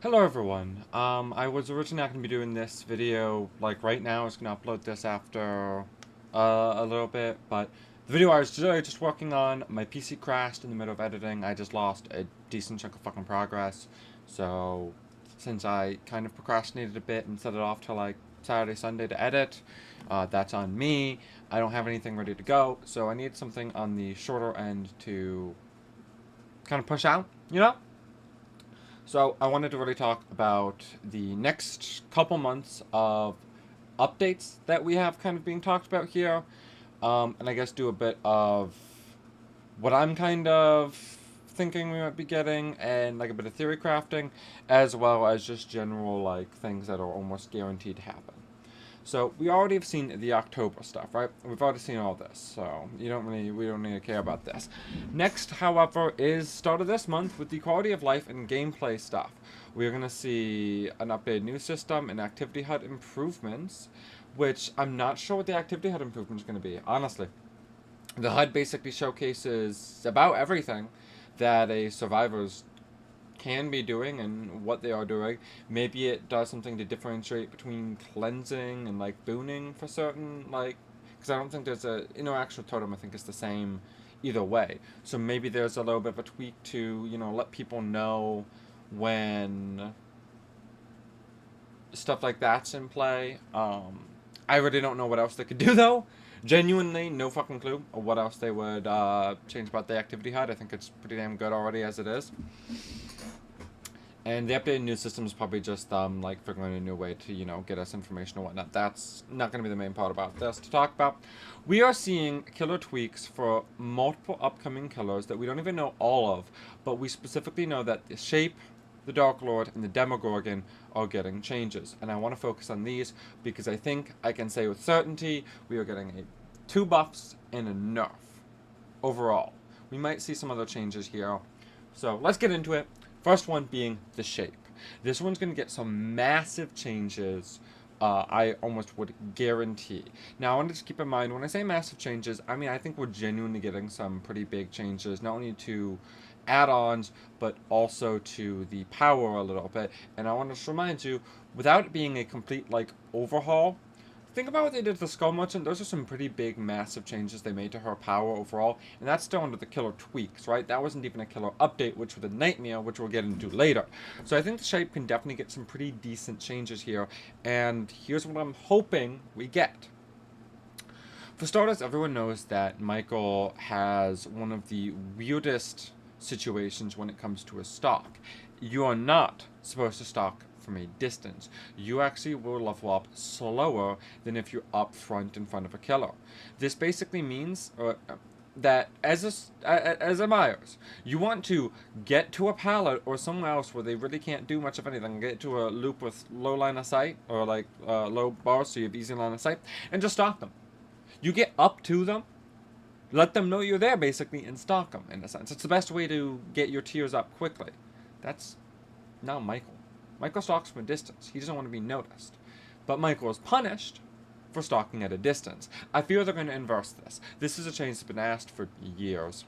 Hello everyone. I was originally not going to be doing this video like right now. I was going to upload this after a little bit, but the video I was really just working on, my PC crashed in the middle of editing. I just lost a decent chunk of fucking progress. So since I kind of procrastinated a bit and set it off to like Saturday, Sunday to edit, that's on me. I don't have anything ready to go, so I need something on the shorter end to kind of push out, you know? So I wanted to really talk about the next couple months of updates that we have kind of being talked about here, and I guess do a bit of what I'm kind of thinking we might be getting, and like a bit of theory crafting, as well as just general like things that are almost guaranteed to happen. So we already have seen the October stuff, right? We've already seen all this, so we don't need to care about this. Next, however, is start of this month with the quality of life and gameplay stuff. We're gonna see an updated news system and activity hut improvements, which I'm not sure what the activity hut improvement is gonna be. Honestly, the HUD basically showcases about everything that a survivor's can be doing and what they are doing. Maybe it does something to differentiate between cleansing and like booning for certain like because I don't think there's a interaction with totem. I think it's the same either way. So maybe there's a little bit of a tweak to let people know when stuff like that's in play. I really don't know what else they could do though. Genuinely, no fucking clue what else they would change about the activity HUD. I think it's pretty damn good already as it is. And the updated news system is probably just like figuring a new way to get us information and whatnot. That's not going to be the main part about this to talk about. We are seeing killer tweaks for multiple upcoming killers that we don't even know all of, but we specifically know that the Shape, the Dark Lord, and the Demogorgon are getting changes. And I want to focus on these because I think I can say with certainty we are getting two buffs and a nerf overall. We might see some other changes here. So let's get into it. First one being the Shape. This one's going to get some massive changes. I almost would guarantee. Now, I want to just keep in mind when I say massive changes, I mean I think we're genuinely getting some pretty big changes, not only to add-ons but also to the power a little bit. And I want to just remind you, without it being a complete like overhaul, think about what they did to the Skull Merchant. Those are some pretty big, massive changes they made to her power overall, and that's still under the killer tweaks, right? That wasn't even a killer update, which was a nightmare, which we'll get into later. So I think the Shape can definitely get some pretty decent changes here, and here's what I'm hoping we get. For starters, everyone knows that Michael has one of the weirdest situations when it comes to a stock. You are not supposed to stock from a distance. You actually will level up slower than if you're up front in front of a killer. This basically means that as a Myers, you want to get to a pallet or somewhere else where they really can't do much of anything. Get to a loop with low line of sight or like low bars so you have easy line of sight, and just stalk them. You get up to them, let them know you're there basically, and stalk them in a sense. It's the best way to get your tiers up quickly. That's now Michael. Michael stalks from a distance. He doesn't want to be noticed. But Michael is punished for stalking at a distance. I feel they're going to inverse this. This is a change that's been asked for years,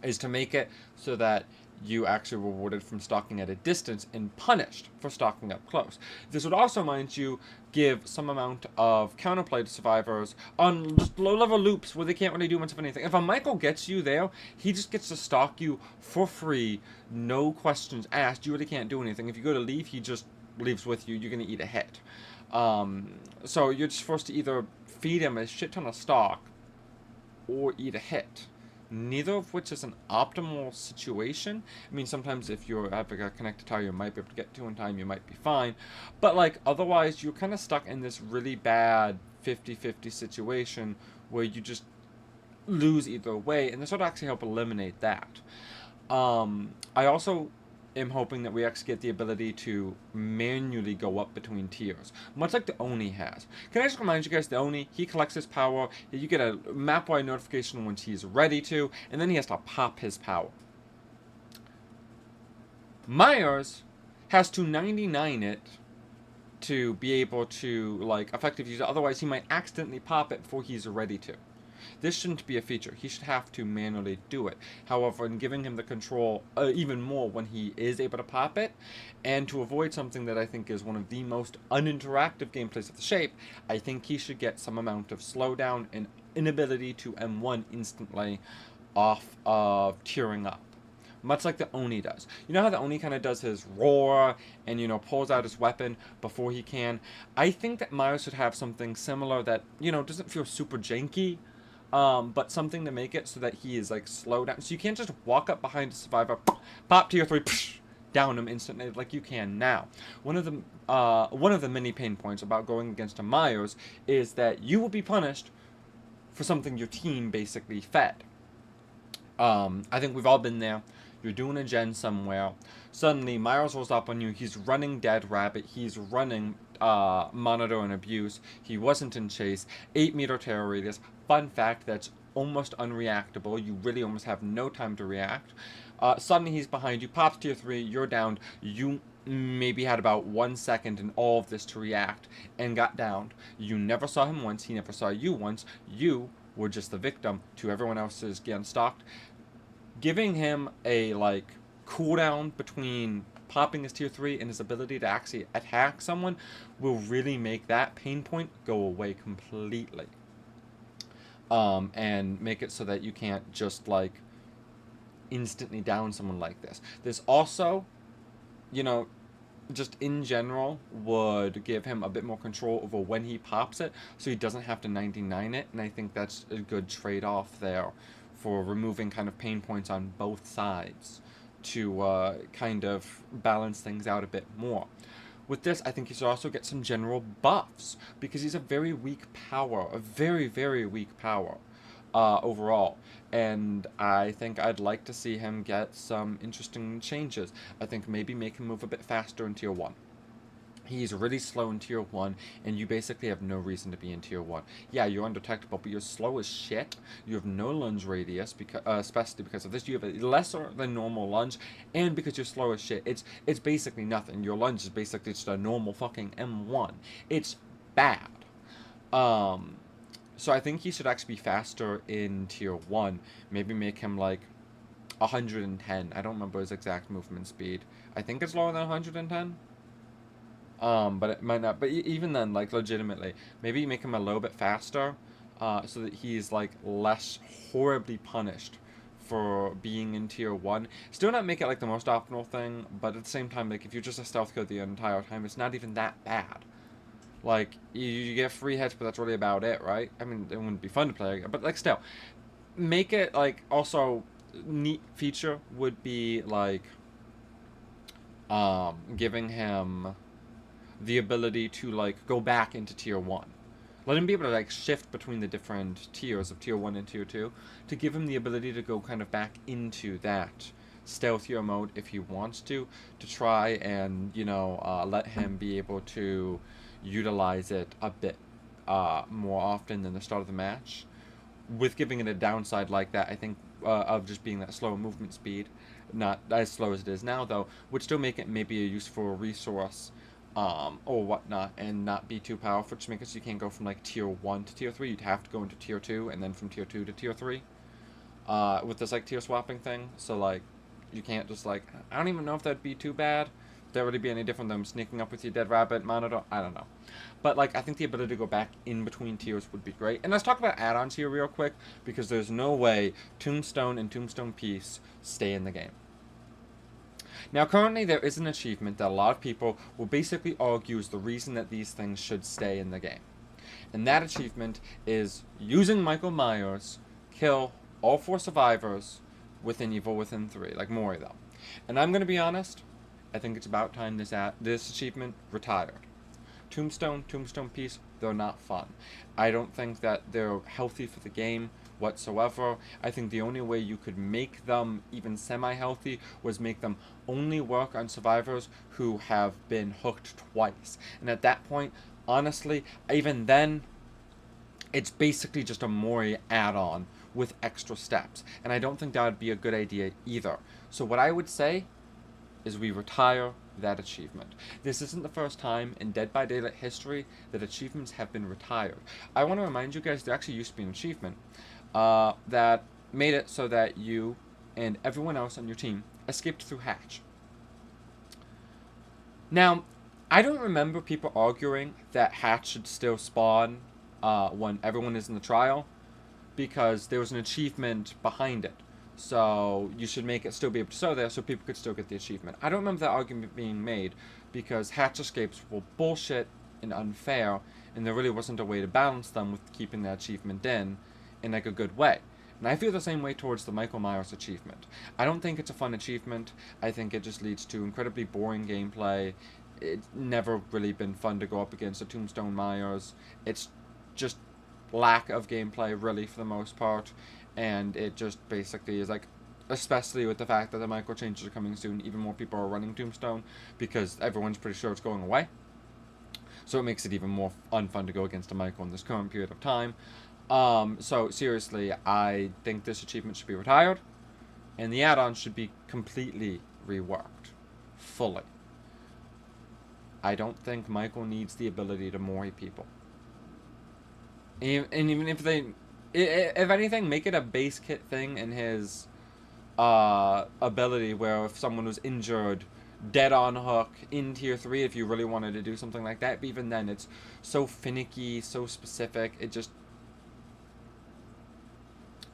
is to make it so that you actually rewarded from stalking at a distance and punished for stalking up close. This would also, mind you, give some amount of counterplay to survivors on low-level loops where they can't really do much of anything. If a Michael gets you there, he just gets to stalk you for free, no questions asked. You really can't do anything. If you go to leave, he just leaves with you. You're going to eat a hit. So you're just forced to either feed him a shit ton of stock or eat a hit, neither of which is an optimal situation. I mean, sometimes if you're having a connected tower, you might be able to get to in time, you might be fine. But, like, otherwise, you're kind of stuck in this really bad 50-50 situation where you just lose either way, and this would actually help eliminate that. I also am hoping that we actually get the ability to manually go up between tiers, much like the Oni has. Can I just remind you guys, the Oni, he collects his power, you get a map-wide notification once he's ready to, and then he has to pop his power. Myers has to 99 it to be able to, like, effectively use it, otherwise he might accidentally pop it before he's ready to. This shouldn't be a feature. He should have to manually do it. However, in giving him the control even more when he is able to pop it, and to avoid something that I think is one of the most uninteractive gameplays of the shape, I think he should get some amount of slowdown and inability to M1 instantly off of tearing up. Much like the Oni does. You know how the Oni kind of does his roar and, pulls out his weapon before he can? I think that Miles should have something similar that, doesn't feel super janky, but something to make it so that he is, like, slowed down. So you can't just walk up behind a survivor, pop tier 3, down him instantly like you can now. One of the many pain points about going against a Myers is that you will be punished for something your team basically fed. I think we've all been there. You're doing a gen somewhere. Suddenly, Miles rolls up on you. He's running Dead Rabbit. He's running Monitor and Abuse. He wasn't in Chase. 8-meter terror radius. Fun fact, that's almost unreactable. You really almost have no time to react. Suddenly, he's behind you. Pops tier 3. You're downed. You maybe had about 1 second in all of this to react and got downed. You never saw him once. He never saw you once. You were just the victim to everyone else's getting stalked. Giving him a, like, cooldown between popping his tier 3 and his ability to actually attack someone will really make that pain point go away completely. And make it so that you can't just, like, instantly down someone like this. This also, just in general, would give him a bit more control over when he pops it, so he doesn't have to 99 it, and I think that's a good trade-off there for removing kind of pain points on both sides to kind of balance things out a bit more. With this, I think he should also get some general buffs, because he's a very weak power, a very, very weak power overall. And I think I'd like to see him get some interesting changes. I think maybe make him move a bit faster in Tier 1. He's really slow in Tier 1, and you basically have no reason to be in Tier 1. Yeah, you're undetectable, but you're slow as shit. You have no lunge radius, because, especially because of this. You have a lesser than normal lunge, and because you're slow as shit, it's basically nothing. Your lunge is basically just a normal fucking M1. It's bad. So I think he should actually be faster in Tier 1. Maybe make him, like, 110. I don't remember his exact movement speed. I think it's lower than 110. But it might not. But even then, like, legitimately, maybe make him a little bit faster, so that he's, like, less horribly punished for being in Tier 1. Still not make it, like, the most optimal thing, but at the same time, like, if you're just a stealth kill the entire time, it's not even that bad. Like, you get free hits, but that's really about it, right? I mean, it wouldn't be fun to play, but, like, still. Make it, like, also, neat feature would be, like, giving him the ability to, like, go back into Tier 1. Let him be able to, like, shift between the different tiers of Tier 1 and Tier 2 to give him the ability to go kind of back into that stealthier mode if he wants to try and, let him be able to utilize it a bit more often than the start of the match. With giving it a downside like that, I think, of just being that slow movement speed, not as slow as it is now, though, would still make it maybe a useful resource or whatnot, and not be too powerful, just make it so you can't go from, like, Tier 1 to Tier 3. You'd have to go into Tier 2, and then from Tier 2 to Tier 3, with this, like, tier swapping thing. So, like, you can't just, like, I don't even know if that'd be too bad. Would that really be any different than sneaking up with your Dead Rabbit Monitor? I don't know. But, like, I think the ability to go back in between tiers would be great. And let's talk about add-ons here real quick, because there's no way Tombstone and Tombstone Peace stay in the game. Now, currently, there is an achievement that a lot of people will basically argue is the reason that these things should stay in the game. And that achievement is using Michael Myers, kill all 4 survivors with an Evil Within 3, like Mori, though. And I'm going to be honest, I think it's about time this achievement retired. Tombstone Peace, they're not fun. I don't think that they're healthy for the game whatsoever. I think the only way you could make them even semi-healthy was make them only work on survivors who have been hooked twice. And at that point, honestly, even then, it's basically just a Mori add-on with extra steps. And I don't think that would be a good idea either. So what I would say is we retire that achievement. This isn't the first time in Dead by Daylight history that achievements have been retired. I want to remind you guys there actually used to be an achievement that made it so that you and everyone else on your team escaped through hatch. Now, I don't remember people arguing that hatch should still spawn when everyone is in the trial, because there was an achievement behind it. So you should make it still be able to show there so people could still get the achievement. I don't remember that argument being made because hatch escapes were bullshit and unfair, and there really wasn't a way to balance them with keeping that achievement in like a good way. And I feel the same way towards the Michael Myers achievement. I don't think it's a fun achievement. I think it just leads to incredibly boring gameplay. It's never really been fun to go up against a Tombstone Myers. It's just lack of gameplay, really, for the most part. And it just basically is like, especially with the fact that the micro changes are coming soon, even more people are running Tombstone because everyone's pretty sure it's going away. So it makes it even more unfun to go against a Michael in this current period of time. So seriously, I think this achievement should be retired, and the add-on should be completely reworked, fully. I don't think Michael needs the ability to mori people. And even if they, if anything, make it a base kit thing in his ability where if someone was injured, dead on hook in tier 3, if you really wanted to do something like that. But even then, it's so finicky, so specific, it just,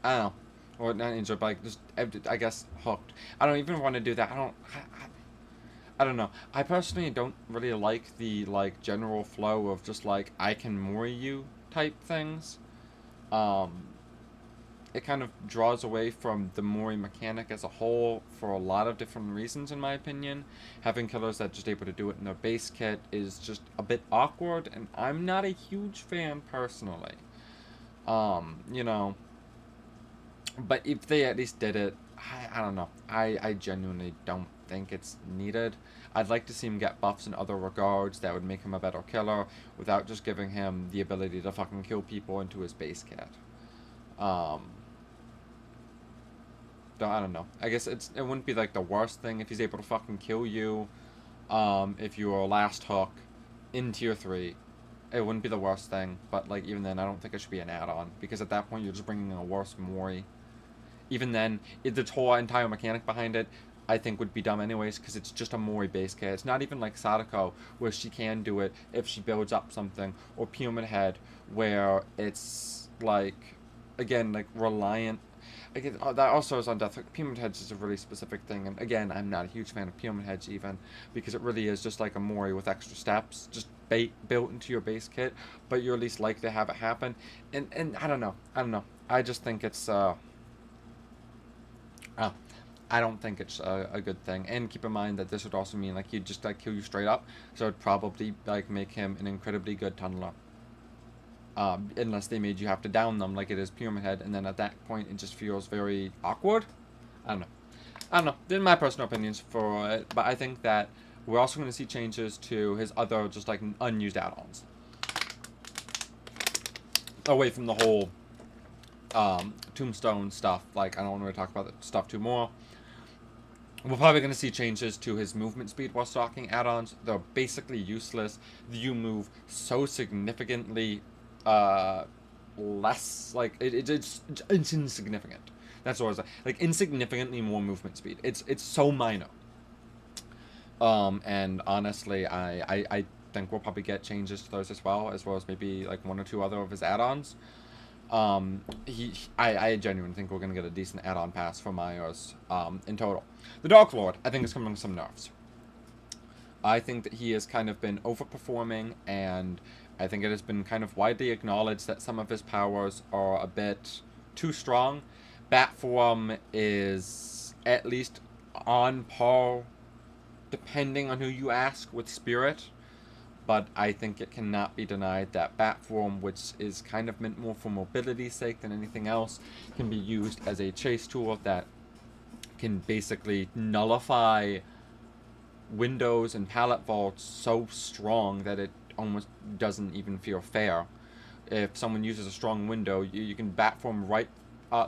I don't know. Or not injured, but like just, I guess, hooked. I don't even want to do that. I don't know. I personally don't really like the, like, general flow of just, like, I can mori you type things. It kind of draws away from the mori mechanic as a whole for a lot of different reasons, in my opinion. Having killers that just able to do it in their base kit is just a bit awkward, and I'm not a huge fan personally. You know, but if they at least did it, I don't know. I genuinely don't think it's needed. I'd like to see him get buffs in other regards that would make him a better killer without just giving him the ability to fucking kill people into his base kit. I don't know. I guess it wouldn't be like the worst thing if he's able to fucking kill you if you were last hook in tier 3. It wouldn't be the worst thing, but like even then I don't think it should be an add-on, because at that point you're just bringing a worse mori. Even then, the whole entire mechanic behind it, I think, would be dumb anyways, because it's just a mori base kit. It's not even like Sadako, where she can do it if she builds up something, or Pyramid Head, where it's like, again, like reliant. Again, that also is on death. Like, Pyramid Heads is a really specific thing, and again, I'm not a huge fan of Pyramid Heads even, because it really is just like a mori with extra steps, just built into your base kit, but you at least like to have it happen. And I don't know. I just think it's I don't think it's a good thing. And keep in mind that this would also mean like he'd just like kill you straight up, so it'd probably like make him an incredibly good tunneler. Unless they made you have to down them like it is Pyramid Head, and then at that point it just feels very awkward. I don't know. They're my personal opinions for it, but I think that we're also going to see changes to his other just like unused add-ons. Away from the whole Tombstone stuff. Like, I don't want to talk about that stuff too more. We're probably going to see changes to his movement speed while stalking add-ons. They're basically useless. You move so significantly less. Like, it's insignificant. That's what I was like, insignificantly more movement speed. It's so minor. And honestly, I think we'll probably get changes to those as well as maybe like one or two other of his add-ons. I genuinely think we're going to get a decent add-on pass for Myers in total. The Dark Lord, I think, is coming with some nerfs. I think that he has kind of been overperforming, and I think it has been kind of widely acknowledged that some of his powers are a bit too strong. Bat form is at least on par, depending on who you ask, with Spirit. But I think it cannot be denied that bat form, which is kind of meant more for mobility's sake than anything else, can be used as a chase tool that can basically nullify windows and pallet vaults so strong that it almost doesn't even feel fair. If someone uses a strong window, you can bat form right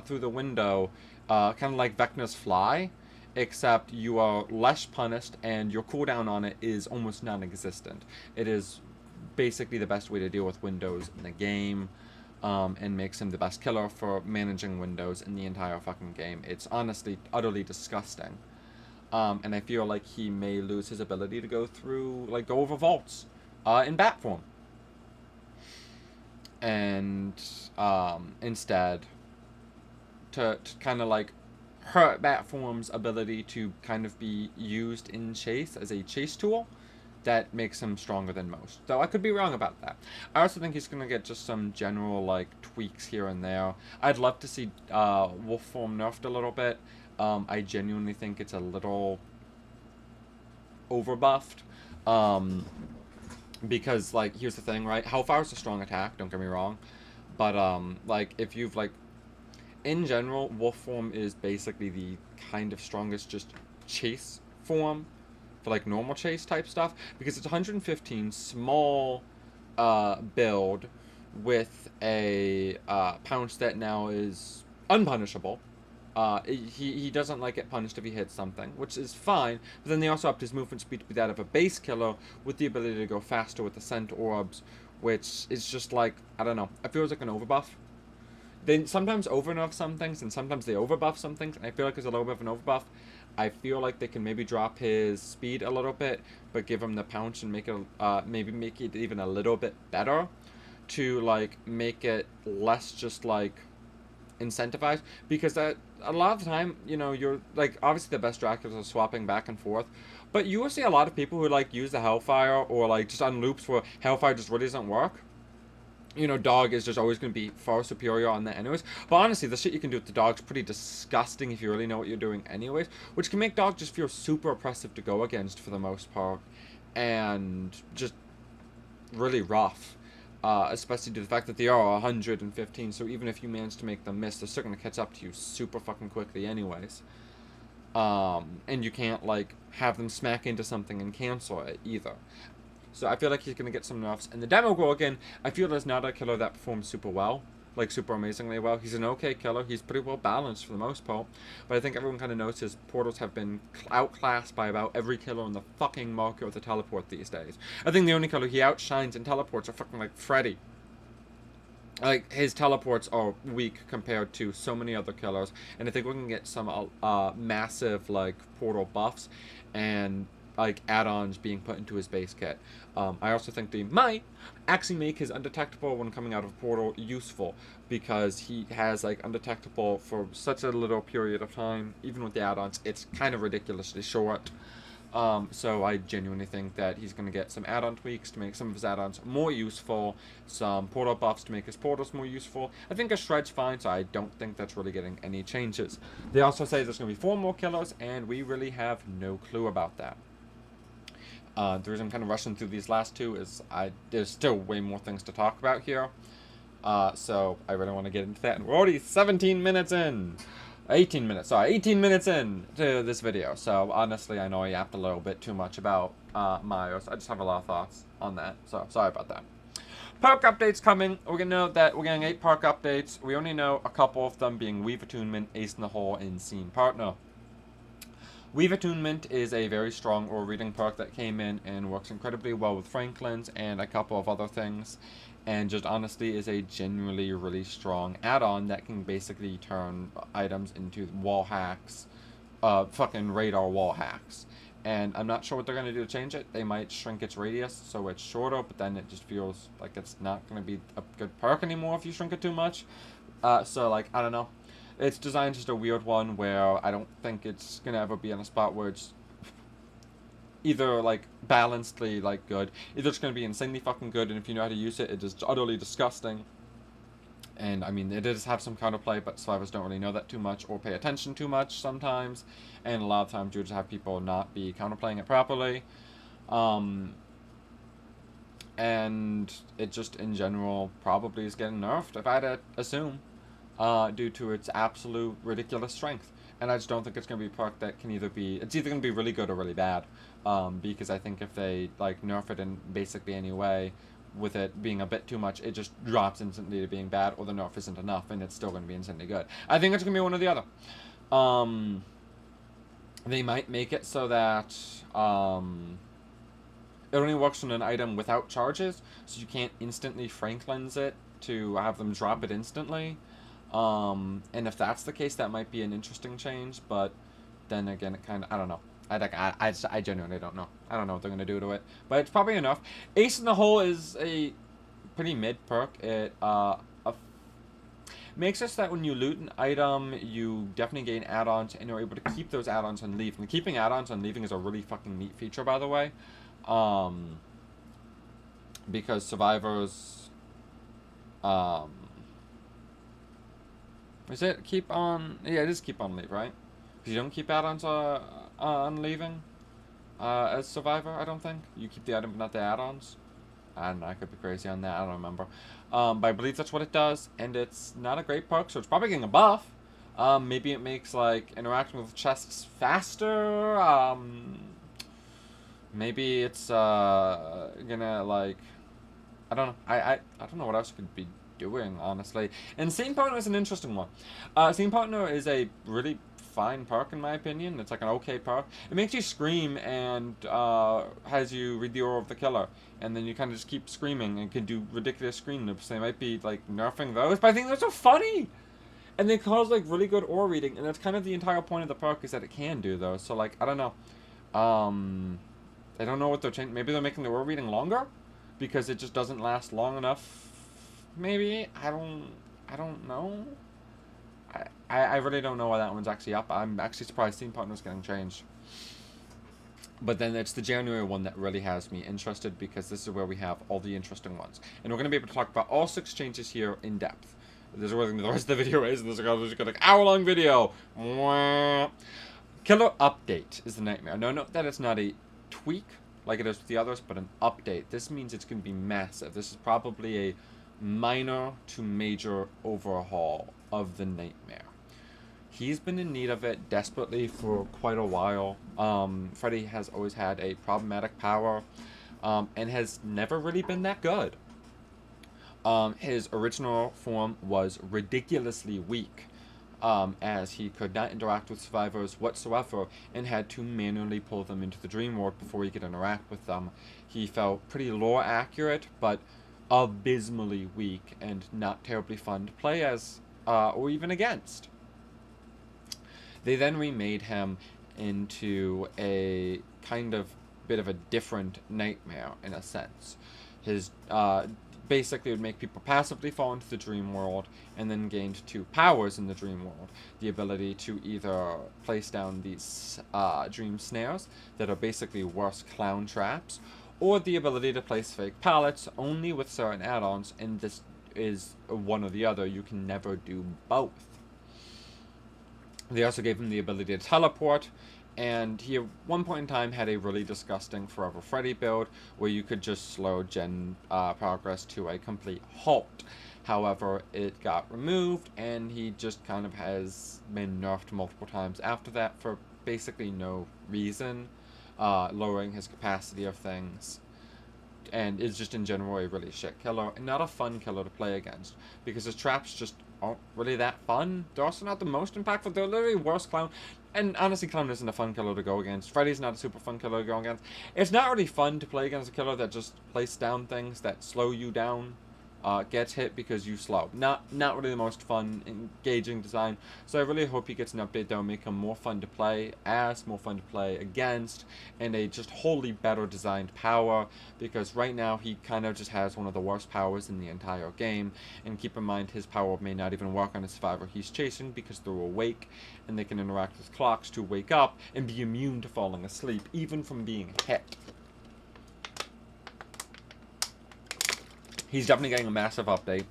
through the window, kind of like Vecna's Fly, except you are less punished and your cooldown on it is almost non-existent. It is basically the best way to deal with windows in the game, and makes him the best killer for managing windows in the entire fucking game. It's honestly utterly disgusting. And I feel like he may lose his ability to go through, like, go over vaults in bat form. And instead, to kind of like hurt bat form's ability to kind of be used in chase as a chase tool, that makes him stronger than most. Though I could be wrong about that. I also think he's going to get just some general, like, tweaks here and there. I'd love to see wolf form nerfed a little bit. I genuinely think it's a little overbuffed. Because, like, here's the thing, right? Hellfire's a strong attack, don't get me wrong. But, like, if you've, like, in general, wolf form is basically the kind of strongest just chase form for, like, normal chase type stuff. Because it's 115 small build with a pounce that now is unpunishable. He doesn't like get punished if he hits something, which is fine. But then they also upped his movement speed to be that of a base killer with the ability to go faster with the scent orbs, which is just like, I don't know. It feels like an overbuff. They sometimes overnerf some things, and sometimes they overbuff some things, and I feel like there's a little bit of an overbuff. I feel like they can maybe drop his speed a little bit, but give him the pounce and make it, maybe make it even a little bit better to, like, make it less just, like, incentivized, because that a lot of the time, you know, you're like, obviously the best Draculas are swapping back and forth, but you will see a lot of people who, like, use the Hellfire or, like, just on loops where Hellfire just really doesn't work. You know, dog is just always going to be far superior on that anyways. But honestly, the shit you can do with the dog's pretty disgusting if you really know what you're doing anyways, which can make dog just feel super oppressive to go against for the most part, and just really rough. Especially due to the fact that they are 115, so even if you manage to make them miss, they're still going to catch up to you super fucking quickly anyways. And you can't, like, have them smack into something and cancel it either. So I feel like he's going to get some nerfs. And the Demogorgon, I feel is not a killer that performs super well. Like, super amazingly well. He's an okay killer. He's pretty well balanced for the most part. But I think everyone kind of knows his portals have been outclassed by about every killer in the fucking market with a teleport these days. I think the only killer he outshines in teleports are fucking, like, Freddy. Like, his teleports are weak compared to so many other killers. And I think we can get some massive, like, portal buffs and, like, add-ons being put into his base kit. I also think they might actually make his undetectable when coming out of a portal useful, because he has, like, undetectable for such a little period of time. Even with the add-ons, it's kind of ridiculously short. So I genuinely think that he's going to get some add-on tweaks to make some of his add-ons more useful, some portal buffs to make his portals more useful. I think a Shred's fine, so I don't think that's really getting any changes. They also say there's going to be 4 more killers, and we really have no clue about that. The reason I'm kind of rushing through these last 2 is there's still way more things to talk about here. So I really want to get into that, and we're already 17 minutes in. 18 minutes in to this video. So honestly, I know I yapped a little bit too much about Myers. I just have a lot of thoughts on that, so sorry about that. Perk updates coming. We're gonna know that we're getting 8 perk updates. We only know a couple of them being Weave Attunement, Ace in the Hole, and Scene Partner. Weave Attunement is a very strong aura reading perk that came in and works incredibly well with Franklin's and a couple of other things, and just honestly is a genuinely really strong add-on that can basically turn items into wall hacks, fucking radar wall hacks. And I'm not sure what they're going to do to change it. They might shrink its radius so it's shorter, but then it just feels like it's not going to be a good perk anymore if you shrink it too much. So, like, I don't know. Its design is just a weird one where I don't think it's going to ever be in a spot where it's either, like, balancedly, like, good. Either it's going to be insanely fucking good, and if you know how to use it, it is utterly disgusting. And, I mean, it does have some counterplay, but survivors don't really know that too much or pay attention too much sometimes. And a lot of times you just have people not be counterplaying it properly. And it just, in general, probably is getting nerfed, if I had to assume, due to its absolute ridiculous strength. And I just don't think it's going to be a perk that can either be... It's either going to be really good or really bad. Because I think if they, like, nerf it in basically any way, with it being a bit too much, it just drops instantly to being bad, or the nerf isn't enough, and it's still going to be instantly good. I think it's going to be one or the other. They might make it so that it only works on an item without charges, so you can't instantly Franklin's it to have them drop it instantly. And if that's the case, that might be an interesting change. But then again, it kind of, I don't know. I genuinely don't know. I don't know what they're gonna do to it, but it's probably enough. Ace in the Hole is a pretty mid perk. It makes it so that when you loot an item, you definitely gain add-ons, and you're able to keep those add-ons and leave. And keeping add-ons and leaving is a really fucking neat feature, by the way. Um, because survivors, um, is it keep on? Yeah, it is keep on leave, right? Because you don't keep add-ons on leaving as survivor. I don't think you keep the item, but not the add-ons. I don't know. I could be crazy on that. I don't remember. But I believe that's what it does, and it's not a great perk, so it's probably getting a buff. Maybe it makes like interacting with chests faster. Maybe it's gonna like I don't know. I don't know what else it could be doing, honestly. And Scene Partner is an interesting one. Scene Partner is a really fine perk, in my opinion. It's like an okay perk. It makes you scream and has you read the aura of the killer. And then you kind of just keep screaming and can do ridiculous scream loops. They might be like nerfing those, but I think they're so funny! And they cause like really good aura reading, and that's kind of the entire point of the perk is that it can do those. So like, I don't know. I don't know what they're changing. Maybe they're making the aura reading longer? Because it just doesn't last long enough. Maybe I don't know. I really don't know why that one's actually up. I'm actually surprised Team Partner's getting changed. But then it's the January one that really has me interested because this is where we have all the interesting ones. And we're going to be able to talk about all 6 changes here in depth. This is where the rest of the video is, and this is going to be an hour-long video. Killer update is the nightmare. No, note that it's not a tweak like it is with the others, but an update. This means it's going to be massive. This is probably a minor to major overhaul of the nightmare. He's been in need of it desperately for quite a while. Freddy has always had a problematic power and has never really been that good. His original form was ridiculously weak, as he could not interact with survivors whatsoever and had to manually pull them into the dream world before he could interact with them. He felt pretty lore accurate, but abysmally weak and not terribly fun to play as or even against. They then remade him into a kind of bit of a different nightmare in a sense. His basically would make people passively fall into the dream world and then gained 2 powers in the dream world. The ability to either place down these dream snares that are basically worse clown traps, or the ability to place fake pallets only with certain add-ons, and this is one or the other. You can never do both. They also gave him the ability to teleport, and he at one point in time had a really disgusting Forever Freddy build where you could just slow gen progress to a complete halt. However, it got removed, and he just kind of has been nerfed multiple times after that for basically no reason, lowering his capacity of things. And is just in general a really shit killer, and not a fun killer to play against, because his traps just aren't really that fun. They're also not the most impactful. They're literally worse clown. And honestly, clown isn't a fun killer to go against. Freddy's not a super fun killer to go against. It's not really fun to play against a killer that just places down things that slow you down. Gets hit because you slow. Not really the most fun, engaging design. So I really hope he gets an update that will make him more fun to play as, more fun to play against, and a just wholly better designed power, because right now he kind of just has one of the worst powers in the entire game. And keep in mind, his power may not even work on a survivor he's chasing because they're awake, and they can interact with clocks to wake up and be immune to falling asleep, even from being hit. He's definitely getting a massive update.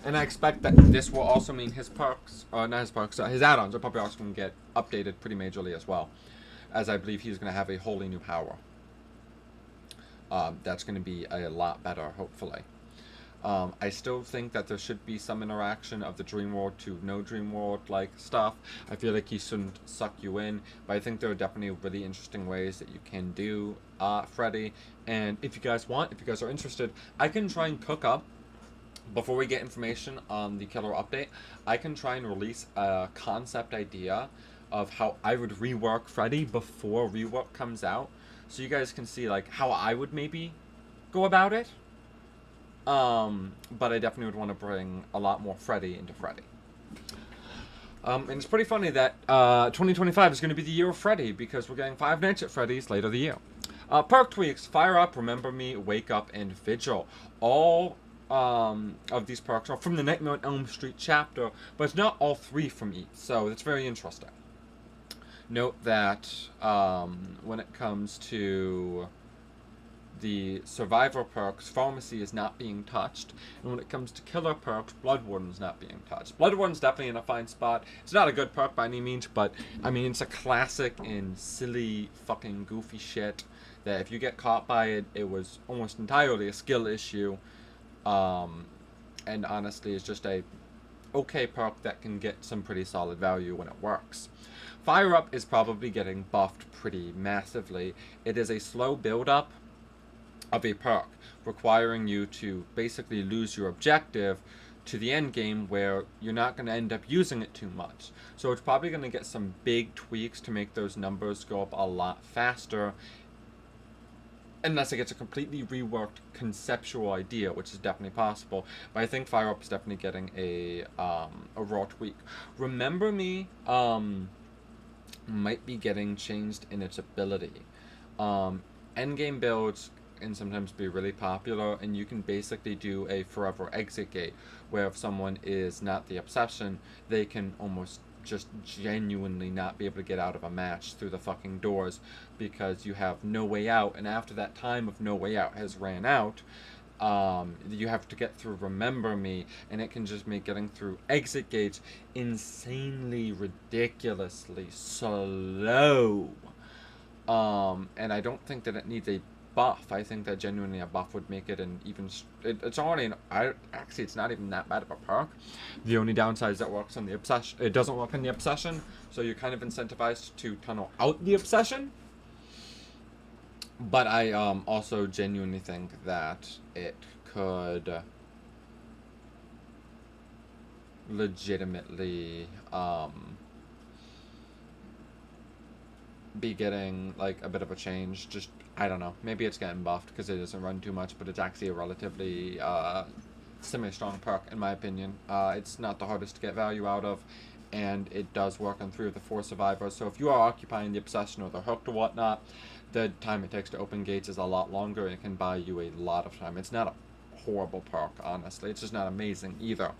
And I expect that this will also mean his perks, not his perks, his add-ons are probably also going to get updated pretty majorly as well. As I believe he's going to have a wholly new power. That's going to be a lot better, hopefully. I still think that there should be some interaction of the dream world to no dream world like stuff. I feel like he shouldn't suck you in, but I think there are definitely really interesting ways that you can do Freddy. And if you guys want, if you guys are interested, I can try and cook up, before we get information on the killer update, I can try and release a concept idea of how I would rework Freddy before rework comes out, so you guys can see like how I would maybe go about it. But I definitely would want to bring a lot more Freddy into Freddy. And it's pretty funny that 2025 is going to be the year of Freddy, because we're getting 5 Nights at Freddy's later the year. Perk tweaks: Fire Up, Remember Me, Wake Up, and Vigil. All of these perks are from the Nightmare on Elm Street chapter, but it's not all 3 from each, so it's very interesting. Note that when it comes to the Survivor perks, Pharmacy is not being touched, and when it comes to Killer perks, Blood Warden's not being touched. Blood Warden's definitely in a fine spot. It's not a good perk by any means, but I mean, it's a classic in silly, fucking goofy shit that if you get caught by it, it was almost entirely a skill issue, and honestly is just a okay perk that can get some pretty solid value when it works. Fire Up is probably getting buffed pretty massively. It is a slow build-up of a perk, requiring you to basically lose your objective to the end game, where you're not going to end up using it too much. So it's probably going to get some big tweaks to make those numbers go up a lot faster, unless it gets a completely reworked conceptual idea, which is definitely possible. But I think Fire Up is definitely getting a raw tweak. Remember Me might be getting changed in its ability. Endgame builds can sometimes be really popular, and you can basically do a forever exit gate, where if someone is not the obsession, they can almost just genuinely not be able to get out of a match through the fucking doors, because you have no way out, and after that time of no way out has ran out, you have to get through Remember Me, and it can just make getting through exit gates insanely, ridiculously slow. And I don't think that it needs a buff. I think that genuinely a buff would make it an even... It's already... actually, it's not even that bad of a perk. The only downside is that it works on the obsession. It doesn't work on the obsession, so you're kind of incentivized to tunnel out the obsession. But I also genuinely think that it could legitimately be getting like a bit of a change. Just, I don't know, maybe it's getting buffed because it doesn't run too much, but it's actually a relatively semi-strong perk in my opinion. It's not the hardest to get value out of, and it does work on 3 of the 4 survivors. So if you are occupying the obsession or the hooked or whatnot, the time it takes to open gates is a lot longer, and it can buy you a lot of time. It's not a horrible perk, honestly. It's just not amazing either.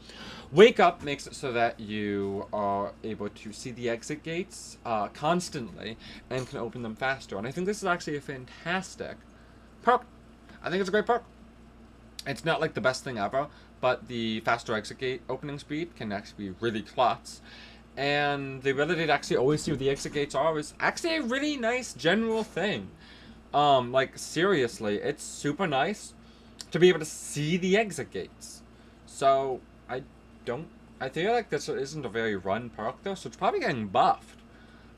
Wake Up makes it so that you are able to see the exit gates constantly and can open them faster. And I think this is actually a fantastic perk. I think it's a great perk. It's not like the best thing ever, but the faster exit gate opening speed can actually be really klutz. And the ability to actually always see where the exit gates are is actually a really nice general thing. Like, seriously, it's super nice to be able to see the exit gates. So, I feel like this isn't a very run perk though, so it's probably getting buffed.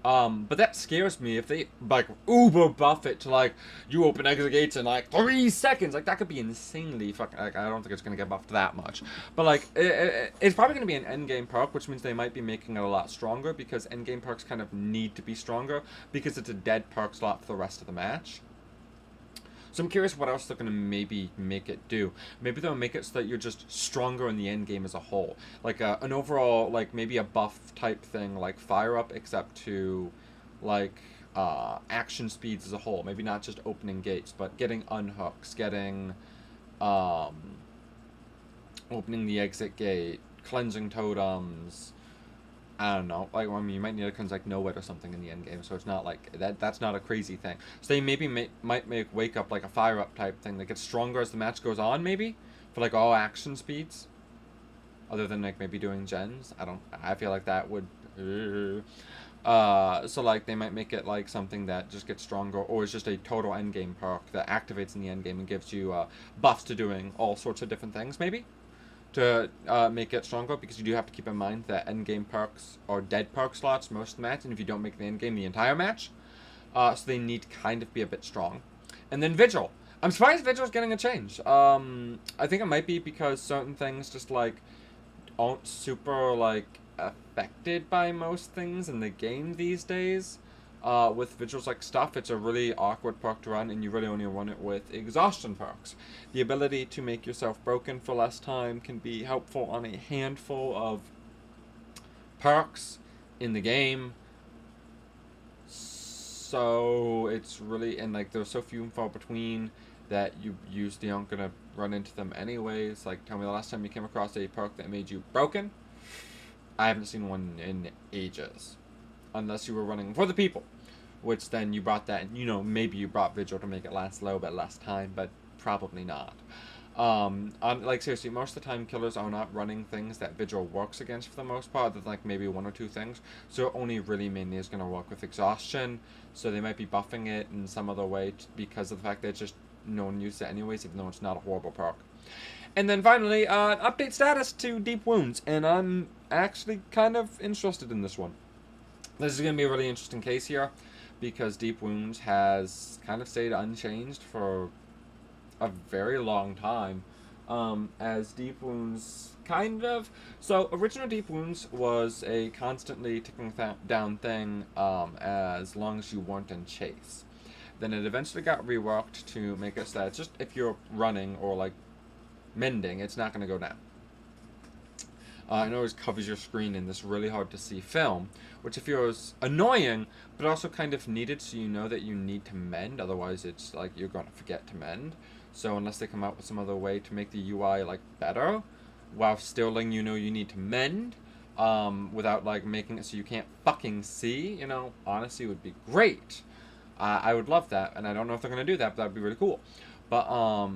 But that scares me if they, like, uber buff it to, like, you open exit gates in, like, 3 seconds. Like, that could be insanely fucking, like, I don't think it's gonna get buffed that much. But, like, it's probably gonna be an endgame perk, which means they might be making it a lot stronger, because endgame perks kind of need to be stronger, because it's a dead perk slot for the rest of the match. So I'm curious what else they're going to maybe make it do. Maybe they'll make it so that you're just stronger in the end game as a whole. Like an overall, like maybe a buff type thing like Fire Up, except to like action speeds as a whole. Maybe not just opening gates, but getting unhooks, getting opening the exit gate, cleansing totems. I don't know, like, I mean, you might need to cleanse, like, Know It or something in the end game, so it's not, like, that's not a crazy thing. So they maybe might make Wake Up, like, a Fire Up type thing that gets stronger as the match goes on, maybe? For, like, all action speeds? Other than, like, maybe doing gens? I feel like that would... so, like, they might make it, like, something that just gets stronger, or is just a total endgame perk that activates in the endgame and gives you, buffs to doing all sorts of different things, maybe? To make it stronger, because you do have to keep in mind that endgame perks are dead perk slots most of the match, and if you don't make the endgame the entire match, so they need to kind of be a bit strong. And then Vigil. I'm surprised Vigil's getting a change. I think it might be because certain things just, like, aren't super, like, affected by most things in the game these days. With Vigil's like stuff, it's a really awkward perk to run, and you really only run it with exhaustion perks. The ability to make yourself broken for less time can be helpful on a handful of perks in the game. So it's really, and like there's so few and far between that you usually aren't gonna run into them anyways. Like, tell me the last time you came across a perk that made you broken. I haven't seen one in ages, unless you were running for the people, which then you brought that, you know, maybe you brought Vigil to make it last a little bit less time, but probably not. Like, seriously, most of the time killers are not running things that Vigil works against for the most part, other than like maybe one or two things, so it only really mainly is going to work with exhaustion, so they might be buffing it in some other way because of the fact that just no one uses it anyways, even though it's not a horrible perk. And then finally, update status to Deep Wounds, and I'm actually kind of interested in this one. This is going to be a really interesting case here, because Deep Wounds has kind of stayed unchanged for a very long time. As Deep Wounds kind of... So, original Deep Wounds was a constantly ticking down thing as long as you weren't in chase. Then it eventually got reworked to make it so that it's just if you're running or like mending, it's not going to go down. It always covers your screen in this really hard to see film, which I feel is annoying, but also kind of needed, so you know that you need to mend, otherwise it's like you're going to forget to mend. So unless they come out with some other way to make the UI like better, while still letting you know you need to mend, without like making it so you can't fucking see, you know, honestly would be great. I would love that, and I don't know if they're going to do that, but that would be really cool. But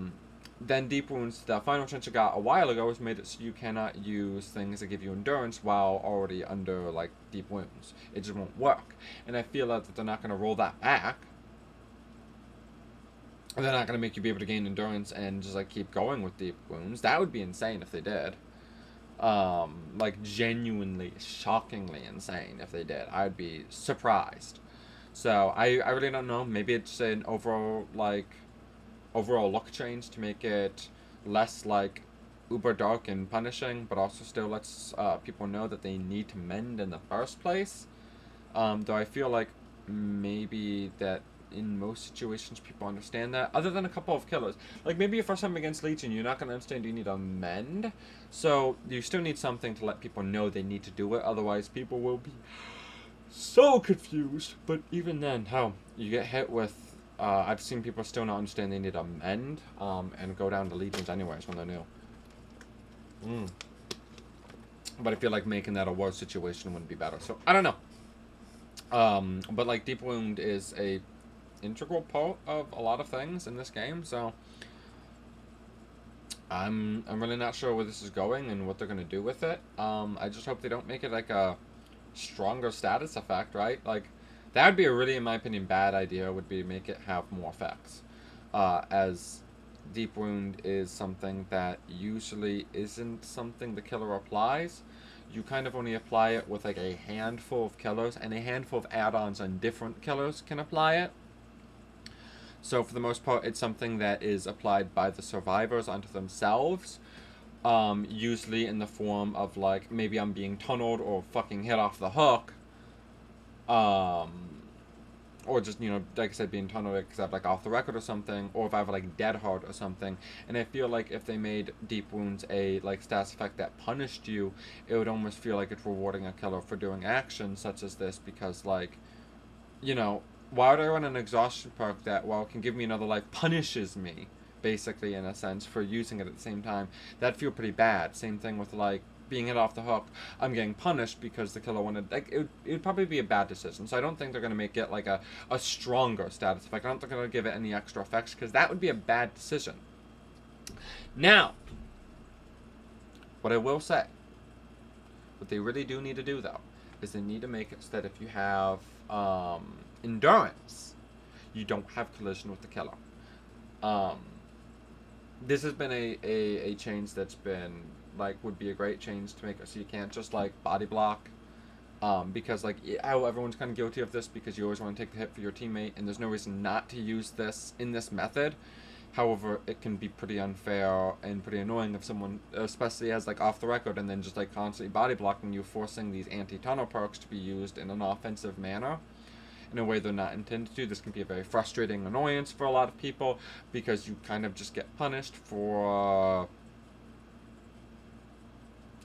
then Deep Wounds, the final change I got a while ago, was made it so you cannot use things that give you endurance while already under like Deep Wounds. It just won't work. And I feel like that they're not going to roll that back. They're not going to make you be able to gain endurance and just like keep going with Deep Wounds. That would be insane if they did. Like genuinely, shockingly insane if they did. I'd be surprised. So I really don't know. Maybe it's an overall look change to make it less like uber dark and punishing, but also still lets people know that they need to mend in the first place. Though I feel like maybe that in most situations people understand that, other than a couple of killers. Like maybe your first time against Legion, you're not going to understand you need to mend, so you still need something to let people know they need to do it, otherwise people will be so confused. But even then, how you get hit with I've seen people still not understand they need to mend, and go down to Legions anyways when they're new. But I feel like making that a worse situation wouldn't be better, so I don't know. But like Deep Wound is a integral part of a lot of things in this game, so I'm really not sure where this is going and what they're gonna do with it. I just hope they don't make it like a stronger status effect, right? Like that would be a really, in my opinion, bad idea, would be to make it have more effects. As Deep Wound is something that usually isn't something the killer applies. You kind of only apply it with like a handful of killers, and a handful of add-ons on different killers can apply it. So for the most part, it's something that is applied by the survivors onto themselves. Usually in the form of like, maybe I'm being tunneled or fucking hit off the hook. Or just, you know, like I said, being tunneled because I have like off the record or something, or if I have like dead hard or something. And I feel like if they made Deep Wounds a like status effect that punished you, it would almost feel like it's rewarding a killer for doing actions such as this, because like, you know, why would I run an exhaustion perk that, while it can give me another life, punishes me, basically, in a sense, for using it at the same time? That'd feel pretty bad. Same thing with like being hit off the hook. I'm getting punished because the killer wanted, like, it would probably be a bad decision. So I don't think they're going to make it like a stronger status effect. I don't think they're going to give it any extra effects, because that would be a bad decision. Now, what I will say, what they really do need to do though, is they need to make it so that if you have endurance, you don't have collision with the killer. This has been a change that's been like, would be a great change to make it so you can't just like body block, because like how everyone's kind of guilty of this, because you always want to take the hit for your teammate, and there's no reason not to use this in this method. However, it can be pretty unfair and pretty annoying if someone, especially as like off the record, and then just like constantly body blocking you, forcing these anti-tunnel perks to be used in an offensive manner in a way they're not intended to. This can be a very frustrating annoyance for a lot of people because you kind of just get punished for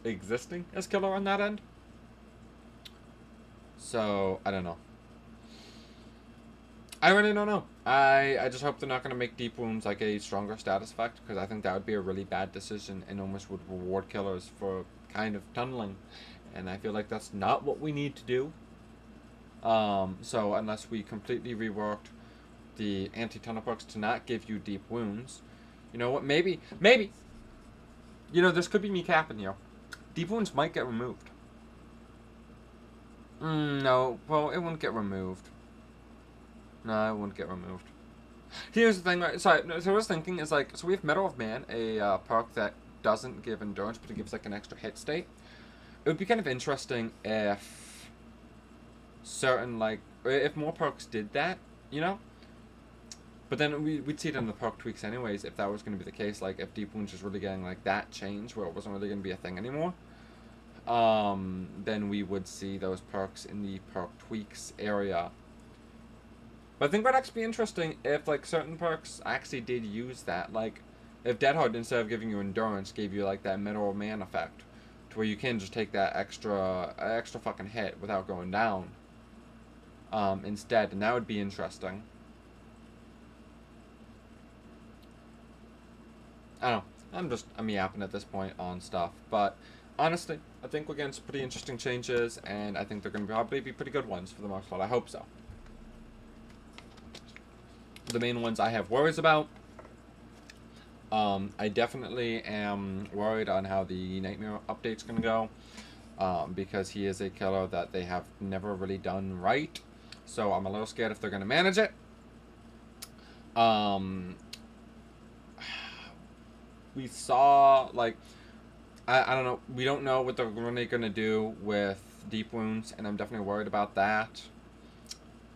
existing as killer on that end. So, I don't know. I really don't know. I just hope they're not going to make deep wounds like a stronger status effect, because I think that would be a really bad decision and almost would reward killers for kind of tunneling. And I feel like that's not what we need to do. So unless we completely reworked the anti-tunnel perks to not give you deep wounds, you know what? Maybe, you know, this could be me capping here. Deep wounds might get removed. No, well, it wouldn't get removed. No, it wouldn't get removed. Here's the thing, right? Sorry, so I was thinking is like, so we have Metal of Man, a perk that doesn't give endurance, but it gives like an extra hit state. It would be kind of interesting if certain, like, if more perks did that, you know? But then we'd see it in the perk tweaks anyways, if that was going to be the case, like, if Deep Wounds was really getting, like, that change, where it wasn't really going to be a thing anymore, then we would see those perks in the perk tweaks area. But I think that'd actually be interesting if, like, certain perks actually did use that. Like, if Dead Hard, instead of giving you endurance, gave you, like, that Metal Man effect, to where you can just take that extra fucking hit without going down, instead, and that would be interesting. I don't know. I'm yapping at this point on stuff, but honestly, I think we're getting some pretty interesting changes, and I think they're going to probably be pretty good ones for the most part. I hope so. The main ones I have worries about. I definitely am worried on how the Nightmare update's going to go, because he is a killer that they have never really done right. So I'm a little scared if they're going to manage it. We saw, like, I don't know. We don't know what they're really going to do with Deep Wounds, and I'm definitely worried about that.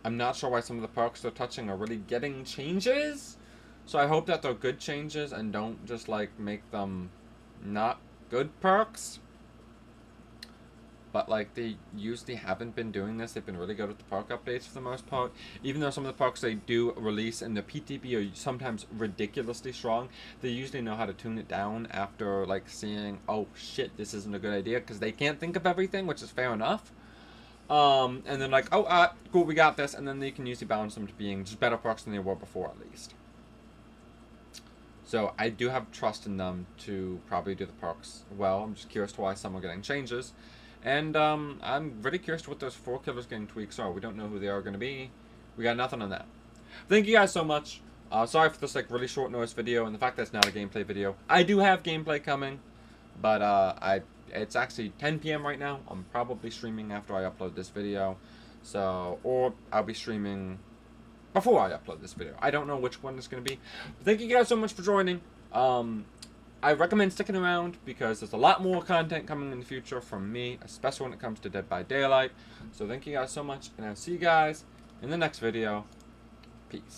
I'm not sure why some of the perks they're touching are really getting changes. So I hope that they're good changes and don't just, like, make them not good perks. But, like, they usually haven't been doing this. They've been really good with the perk updates for the most part. Even though some of the perks they do release in the PTB are sometimes ridiculously strong, they usually know how to tune it down after, like, seeing, oh, shit, this isn't a good idea, because they can't think of everything, which is fair enough. And then, like, oh, cool, we got this, and then they can usually balance them to being just better perks than they were before, at least. So I do have trust in them to probably do the perks well. I'm just curious to why some are getting changes. And I'm really curious to what those 4 killers getting tweaks are. We don't know who they are going to be. We got nothing on that. Thank you guys so much. Sorry for this, like, really short notice video and the fact that it's not a gameplay video. I do have gameplay coming, but it's actually 10 p.m. right now. I'm probably streaming after I upload this video. So, or I'll be streaming before I upload this video. I don't know which one it's going to be. But thank you guys so much for joining. I recommend sticking around because there's a lot more content coming in the future from me, especially when it comes to Dead by Daylight. So thank you guys so much, and I'll see you guys in the next video. Peace.